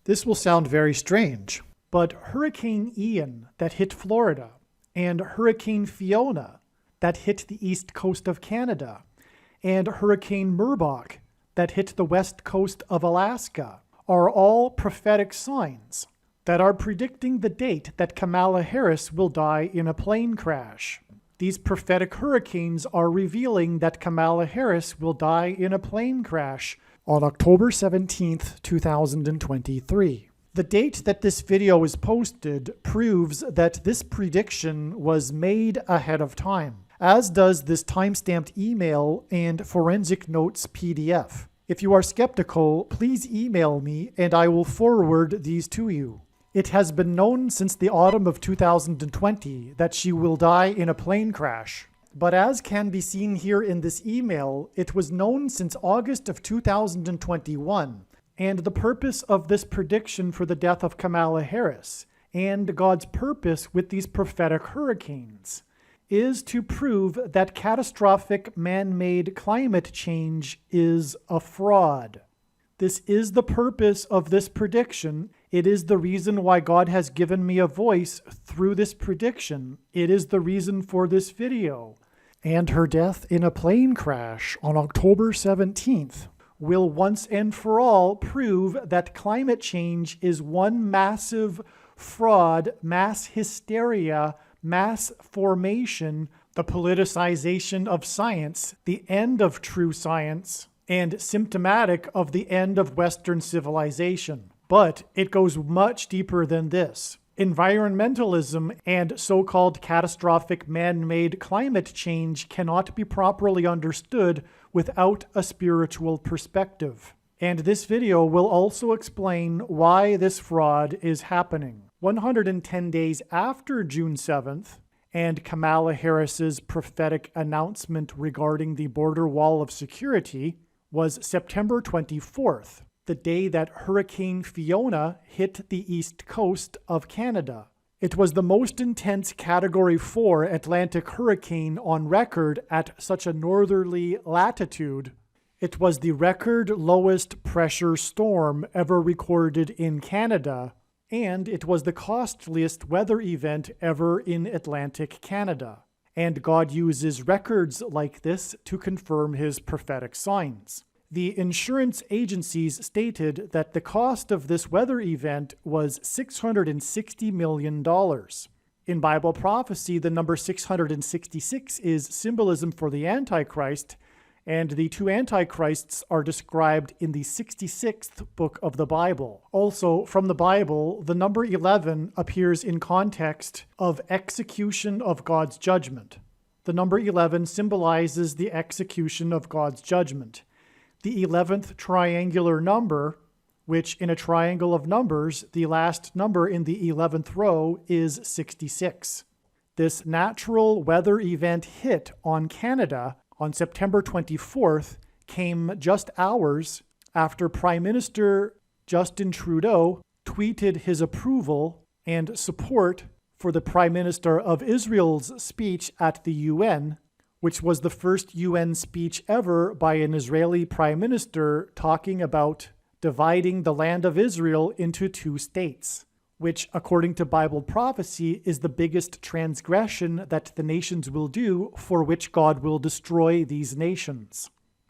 This will sound very strange, but Hurricane Ian that hit Florida and Hurricane Fiona that hit the east coast of Canada and Hurricane Merbok that hit the west coast of Alaska are all prophetic signs that are predicting the date that Kamala Harris will die in a plane crash. These prophetic hurricanes are revealing that Kamala Harris will die in a plane crash on October 17th, 2023. The date that this video is posted proves that this prediction was made ahead of time, as does this timestamped email and forensic notes PDF. If you are skeptical, please email me and I will forward these to you. It has been known since the autumn of 2020 that she will die in a plane crash. But as can be seen here in this email, it was known since August of 2021, and the purpose of this prediction for the death of Kamala Harris, and God's purpose with these prophetic hurricanes, is to prove that catastrophic man-made climate change is a fraud. This is the purpose of this prediction. It is the reason why God has given me a voice through this prediction. It is the reason for this video. And her death in a plane crash on October 17th will once and for all prove that climate change is one massive fraud, mass hysteria, mass formation, the politicization of science, the end of true science, and symptomatic of the end of Western civilization. But it goes much deeper than this. Environmentalism and so-called catastrophic man-made climate change cannot be properly understood without a spiritual perspective. And this video will also explain why this fraud is happening. 110 days after June 7th, and Kamala Harris's prophetic announcement regarding the border wall of security was September 24th, the day that Hurricane Fiona hit the east coast of Canada. It was the most intense Category 4 Atlantic hurricane on record at such a northerly latitude. It was the record lowest pressure storm ever recorded in Canada, and it was the costliest weather event ever in Atlantic Canada. And God uses records like this to confirm his prophetic signs. The insurance agencies stated that the cost of this weather event was $660 million. In Bible prophecy, the number 666 is symbolism for the Antichrist, and the two Antichrists are described in the 66th book of the Bible. Also, from the Bible, the number 11 appears in context of execution of God's judgment. The number 11 symbolizes the execution of God's judgment. The 11th triangular number, which in a triangle of numbers, the last number in the 11th row is 66. This natural weather event hit on Canada on September 24th came just hours after Prime Minister Justin Trudeau tweeted his approval and support for the Prime Minister of Israel's speech at the UN, which was the first UN speech ever by an Israeli Prime Minister talking about dividing the land of Israel into two states, which, according to Bible prophecy, is the biggest transgression that the nations will do, for which God will destroy these nations.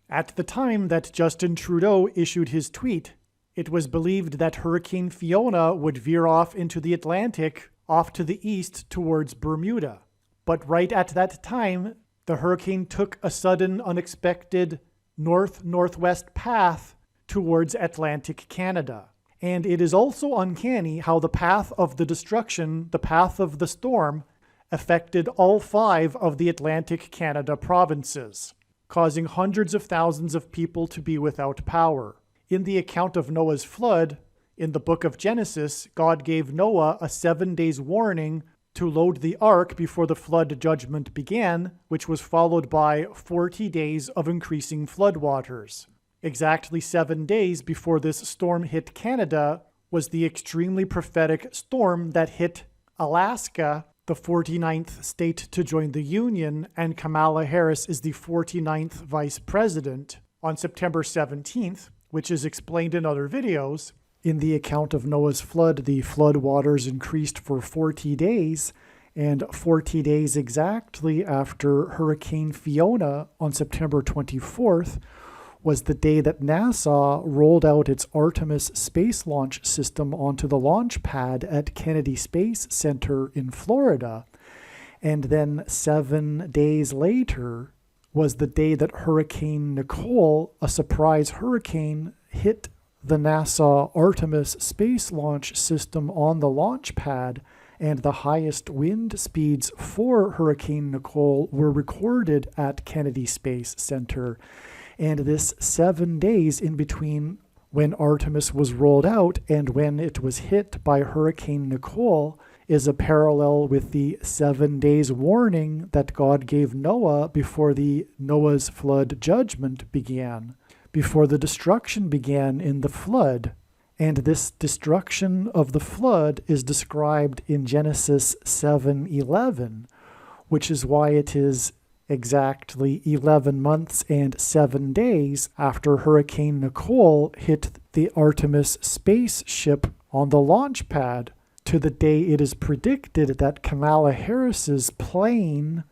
At the time that Justin Trudeau issued his tweet, it was believed that Hurricane Fiona would veer off into the Atlantic, off to the east towards Bermuda. But right at that time, the hurricane took a sudden, unexpected north-northwest path towards Atlantic Canada. And it is also uncanny how the path of the destruction, the path of the storm, affected all 5 of the Atlantic Canada provinces, causing hundreds of thousands of people to be without power. In the account of Noah's flood, in the book of Genesis, God gave Noah a 7 days warning to load the ark before the flood judgment began, which was followed by 40 days of increasing floodwaters. Exactly 7 days before this storm hit Canada was the extremely prophetic storm that hit Alaska, the 49th state to join the Union, and Kamala Harris is the 49th vice president, on September 17th, which is explained in other videos. In the account of Noah's flood, the flood waters increased for 40 days, and 40 days exactly after Hurricane Fiona on September 24th was the day that NASA rolled out its Artemis space launch system onto the launch pad at Kennedy Space Center in Florida. And then 7 days later was the day that Hurricane Nicole, a surprise hurricane, hit the NASA Artemis space launch system on the launch pad, and the highest wind speeds for Hurricane Nicole were recorded at Kennedy Space Center. And this 7 days in between when Artemis was rolled out and when it was hit by Hurricane Nicole is a parallel with the 7 days warning that God gave Noah before the Noah's flood judgment began, before the destruction began in the flood. And this destruction of the flood is described in Genesis 7:11, which is why it is exactly 11 months and 7 days after Hurricane Nicole hit the Artemis spaceship on the launch pad to the day it is predicted that Kamala Harris's plane,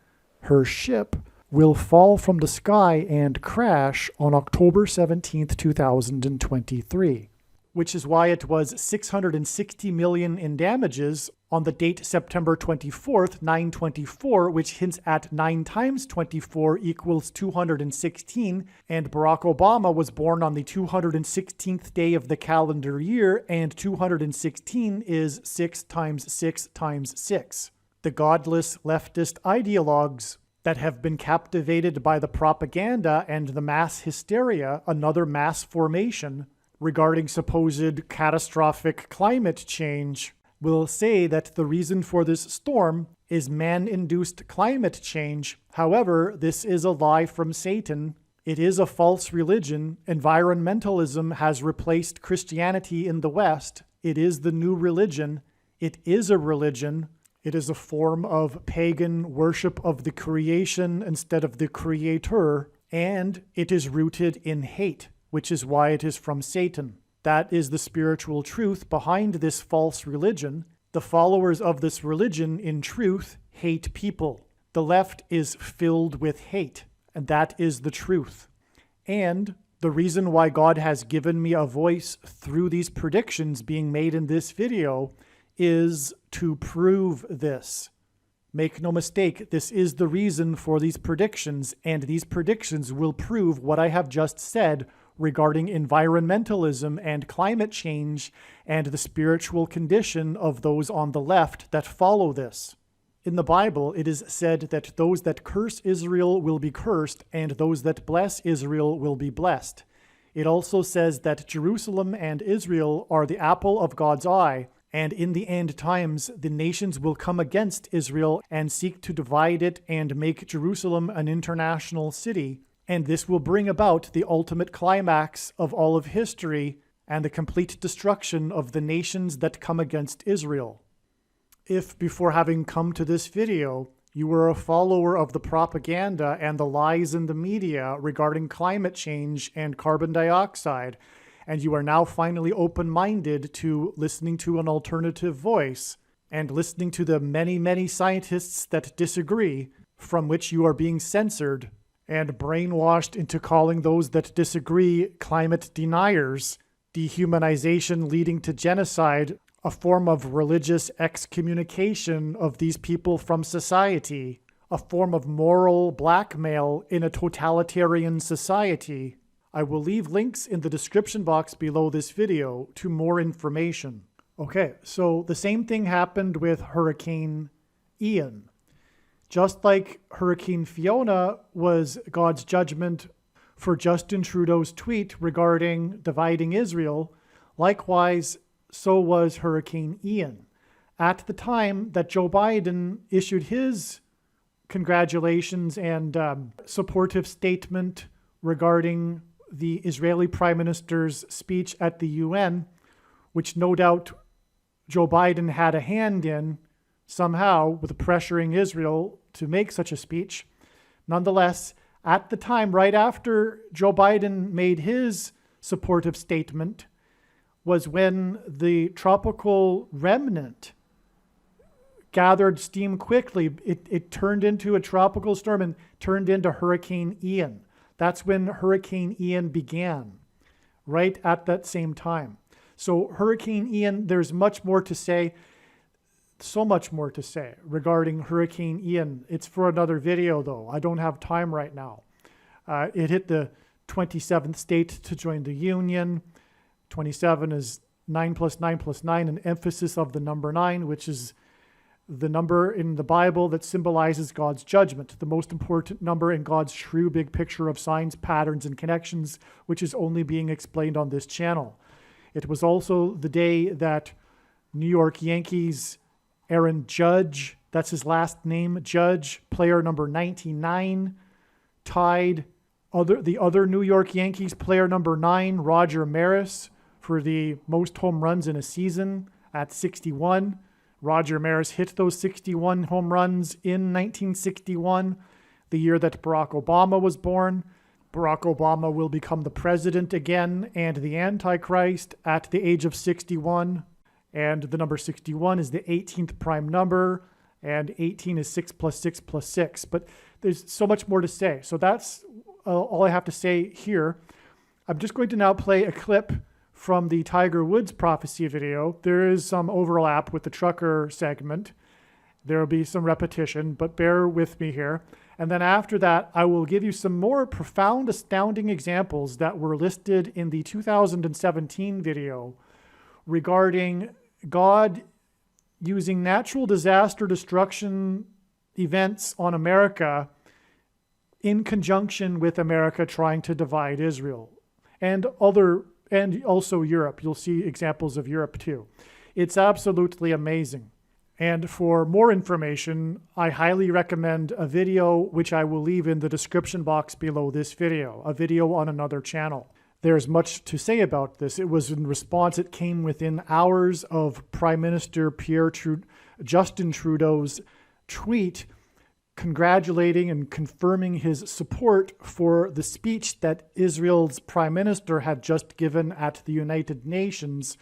her ship, will fall from the sky and crash on October 17th, 2023. Which is why it was $660 million in damages on the date September 24th, 9/24, which hints at 9 times 24 equals 216, and Barack Obama was born on the 216th day of the calendar year, and 216 is 6 times 6 times 6. The godless leftist ideologues that have been captivated by the propaganda and the mass hysteria, another mass formation, regarding supposed catastrophic climate change, will say that the reason for this storm is man-induced climate change. However, this is a lie from Satan. It is a false religion. Environmentalism has replaced Christianity in the West. It is the new religion. It is a religion. It is a form of pagan worship of the creation instead of the creator, and it is rooted in hate, which is why it is from Satan. That is the spiritual truth behind this false religion. The followers of this religion, in truth, hate people. The left is filled with hate, and that is the truth. And the reason why God has given me a voice through these predictions being made in this video is to prove this. Make no mistake, this is the reason for these predictions, and these predictions will prove what I have just said regarding environmentalism and climate change and the spiritual condition of those on the left that follow this. In the Bible, it is said that those that curse Israel will be cursed, and those that bless Israel will be blessed. It also says that Jerusalem and Israel are the apple of God's eye, and in the end times, the nations will come against Israel and seek to divide it and make Jerusalem an international city. And this will bring about the ultimate climax of all of history and the complete destruction of the nations that come against Israel. If, before having come to this video, you were a follower of the propaganda and the lies in the media regarding climate change and carbon dioxide, and you are now finally open-minded to listening to an alternative voice and listening to the many, many scientists that disagree, from which you are being censored and brainwashed into calling those that disagree climate deniers, dehumanization leading to genocide, a form of religious excommunication of these people from society, a form of moral blackmail in a totalitarian society. I will leave links in the description box below this video to more information. Okay, so the same thing happened with Hurricane Ian. Just like Hurricane Fiona was God's judgment for Justin Trudeau's tweet regarding dividing Israel, likewise, so was Hurricane Ian. At the time that Joe Biden issued his congratulations and supportive statement regarding the Israeli Prime Minister's speech at the UN, which no doubt Joe Biden had a hand in somehow with pressuring Israel to make such a speech. Nonetheless, at the time, right after Joe Biden made his supportive statement, was when the tropical remnant gathered steam quickly. It turned into a tropical storm and turned into Hurricane Ian. That's when Hurricane Ian began, right at that same time. So Hurricane Ian, there's much more to say, so much more to say regarding Hurricane Ian. It's for another video, though. I don't have time right now. It hit the 27th state to join the Union. 27 is 9 plus 9 plus 9, an emphasis of the number 9, which is the number in the Bible that symbolizes God's judgment, the most important number in God's true big picture of signs, patterns, and connections, which is only being explained on this channel. It was also the day that New York Yankees Aaron Judge, that's his last name, Judge, player number 99, tied the other New York Yankees player number 9, Roger Maris, for the most home runs in a season at 61. Roger Maris hit those 61 home runs in 1961, the year that Barack Obama was born. Barack Obama will become the president again and the Antichrist at the age of 61. And the number 61 is the 18th prime number, and 18 is 6 plus 6 plus 6. But there's so much more to say. So that's all I have to say here. I'm just going to now play a clip from the Tiger Woods prophecy video. There is some overlap with the trucker segment. There will be some repetition, but bear with me here. And then after that, I will give you some more profound, astounding examples that were listed in the 2017 video regarding God using natural disaster destruction events on America in conjunction with America trying to divide Israel and also Europe. You'll see examples of Europe too. It's absolutely amazing. And for more information, I highly recommend a video which I will leave in the description box below this video, a video on another channel. There's much to say about this. It was in response, it came within hours of Prime Minister Justin Trudeau's tweet congratulating and confirming his support for the speech that Israel's Prime Minister had just given at the United Nations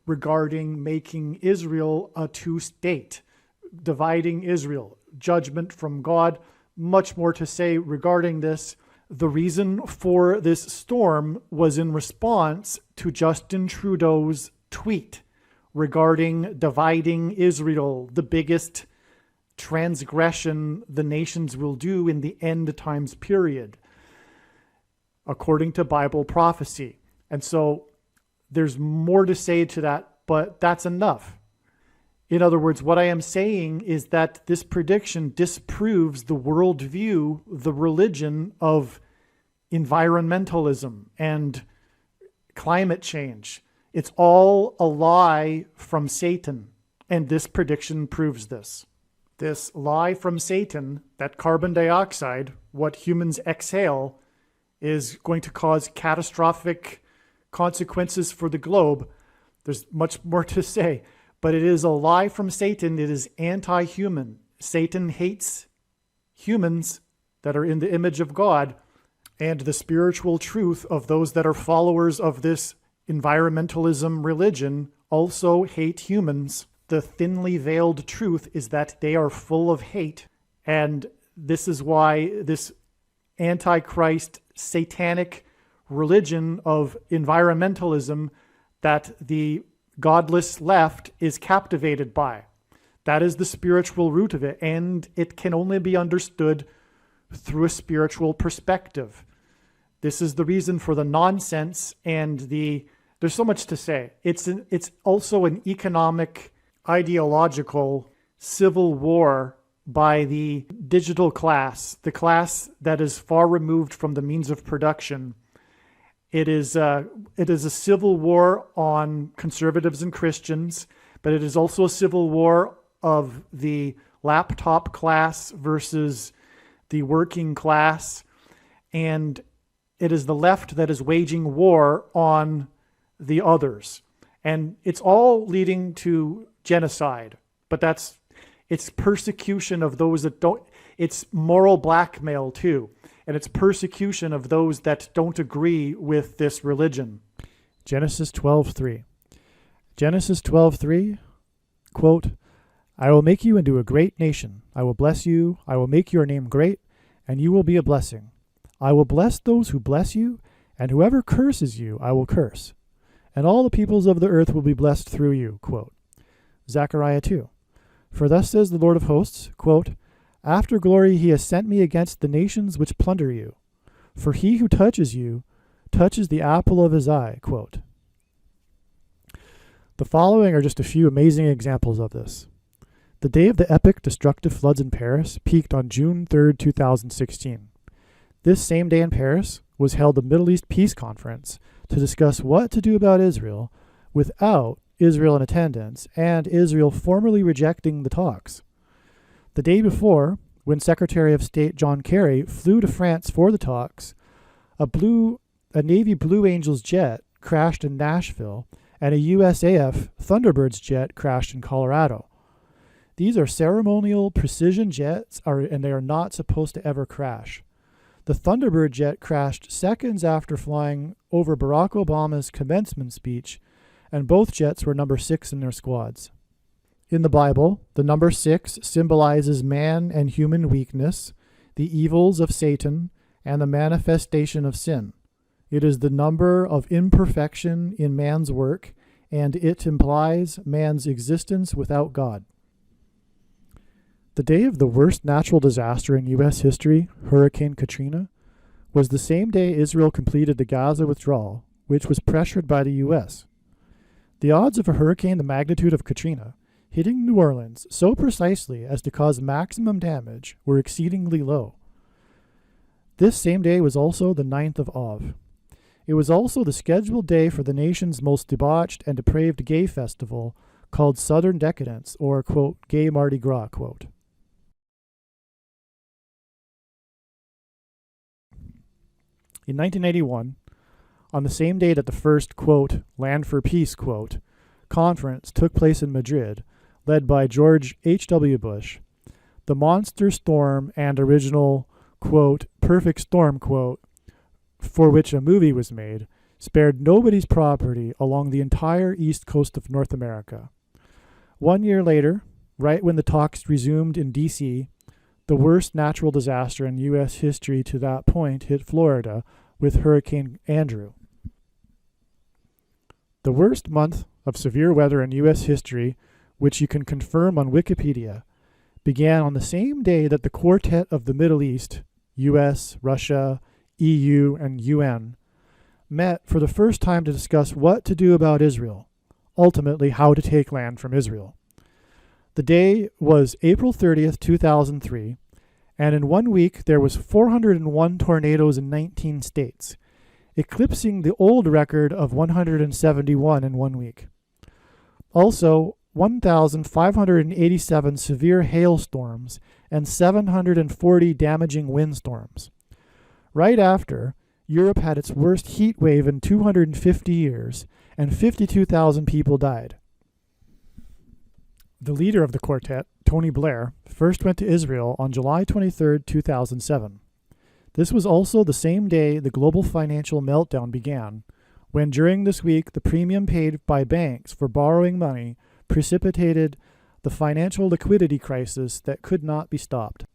regarding making Israel a two-state, dividing Israel, judgment from God. Much more to say regarding this. The reason for this storm was in response to Justin Trudeau's tweet regarding dividing Israel, the biggest transgression the nations will do in the end times period, according to Bible prophecy. And so there's more to say to that, but that's enough. In other words, what I am saying is that this prediction disproves the worldview, the religion of environmentalism and climate change. It's all a lie from Satan, and this prediction proves this. This lie from Satan that carbon dioxide, what humans exhale, is going to cause catastrophic consequences for the globe. There's much more to say, but it is a lie from Satan. It is anti-human. Satan hates humans that are in the image of God, and the spiritual truth of those that are followers of this environmentalism religion also hate humans. The thinly veiled truth is that they are full of hate, and this is why this antichrist satanic religion of environmentalism that the godless left is captivated by. That is the spiritual root of it, and it can only be understood through a spiritual perspective. This is the reason for the nonsense and there's so much to say. It's also an economic, ideological civil war by the digital class, the class that is far removed from the means of production. It is a civil war on conservatives and Christians, but it is also a civil war of the laptop class versus the working class. And it is the left that is waging war on the others. And it's all leading to genocide, but it's persecution of those that don't, it's moral blackmail too. And it's persecution of those that don't agree with this religion. Genesis 12:3. Genesis 12:3, quote, I will make you into a great nation. I will bless you. I will make your name great, and you will be a blessing. I will bless those who bless you, and whoever curses you, I will curse. And all the peoples of the earth will be blessed through you, quote. Zechariah 2, for thus says the Lord of hosts, quote, after glory he has sent me against the nations which plunder you. For he who touches you touches the apple of his eye, quote. The following are just a few amazing examples of this. The day of the epic destructive floods in Paris peaked on June 3, 2016. This same day in Paris was held the Middle East Peace Conference to discuss what to do about Israel without Israel in attendance and Israel formally rejecting the talks. The day before, when Secretary of State John Kerry flew to France for the talks, a Navy Blue Angels jet crashed in Nashville and a USAF Thunderbirds jet crashed in Colorado. These are ceremonial precision jets, and they are not supposed to ever crash. The Thunderbird jet crashed seconds after flying over Barack Obama's commencement speech, and both jets were number 6 in their squads. In the Bible, the number 6 symbolizes man and human weakness, the evils of Satan, and the manifestation of sin. It is the number of imperfection in man's work, and it implies man's existence without God. The day of the worst natural disaster in U.S. history, Hurricane Katrina, was the same day Israel completed the Gaza withdrawal, which was pressured by the U.S. The odds of a hurricane the magnitude of Katrina hitting New Orleans so precisely as to cause maximum damage were exceedingly low. This same day was also the 9th of Av. It was also the scheduled day for the nation's most debauched and depraved gay festival called Southern Decadence, or, quote, Gay Mardi Gras, quote. In 1981, on the same day that the first, quote, Land for Peace, quote, conference took place in Madrid, led by George H.W. Bush, the monster storm and original, quote, perfect storm, quote, for which a movie was made, spared nobody's property along the entire east coast of North America. 1 year later, right when the talks resumed in D.C., the worst natural disaster in U.S. history to that point hit Florida with Hurricane Andrew. The worst month of severe weather in U.S. history, which you can confirm on Wikipedia, began on the same day that the Quartet of the Middle East, U.S., Russia, EU, and UN, met for the first time to discuss what to do about Israel, ultimately how to take land from Israel. The day was April 30th, 2003, and in 1 week there was 401 tornadoes in 19 states, eclipsing the old record of 171 in 1 week. Also, 1,587 severe hailstorms and 740 damaging windstorms. Right after, Europe had its worst heat wave in 250 years, and 52,000 people died. The leader of the quartet, Tony Blair, first went to Israel on July 23, 2007. This was also the same day the global financial meltdown began, when during this week the premium paid by banks for borrowing money precipitated the financial liquidity crisis that could not be stopped.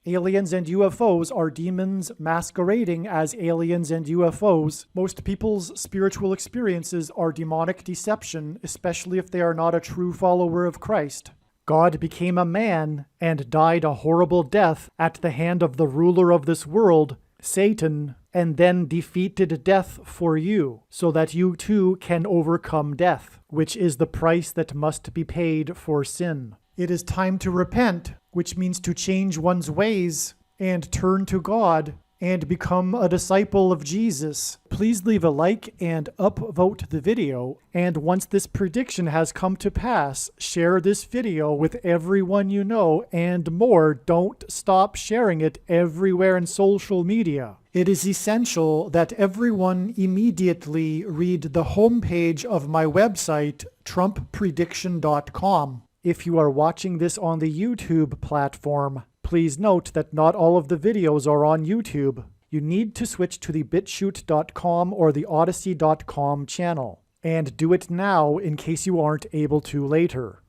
Aliens and UFOs are demons masquerading as aliens and UFOs. Most people's spiritual experiences are demonic deception, especially if they are not a true follower of Christ. God became a man and died a horrible death at the hand of the ruler of this world, Satan, and then defeated death for you, so that you too can overcome death, which is the price that must be paid for sin. It is time to repent, which means to change one's ways and turn to God and become a disciple of Jesus. Please leave a like and upvote the video. And once this prediction has come to pass, share this video with everyone you know, and more. Don't stop sharing it everywhere in social media. It is essential that everyone immediately read the homepage of my website, TrumpPrediction.com. If you are watching this on the YouTube platform, please note that not all of the videos are on YouTube. You need to switch to the BitChute.com or the Odyssey.com channel. And do it now in case you aren't able to later.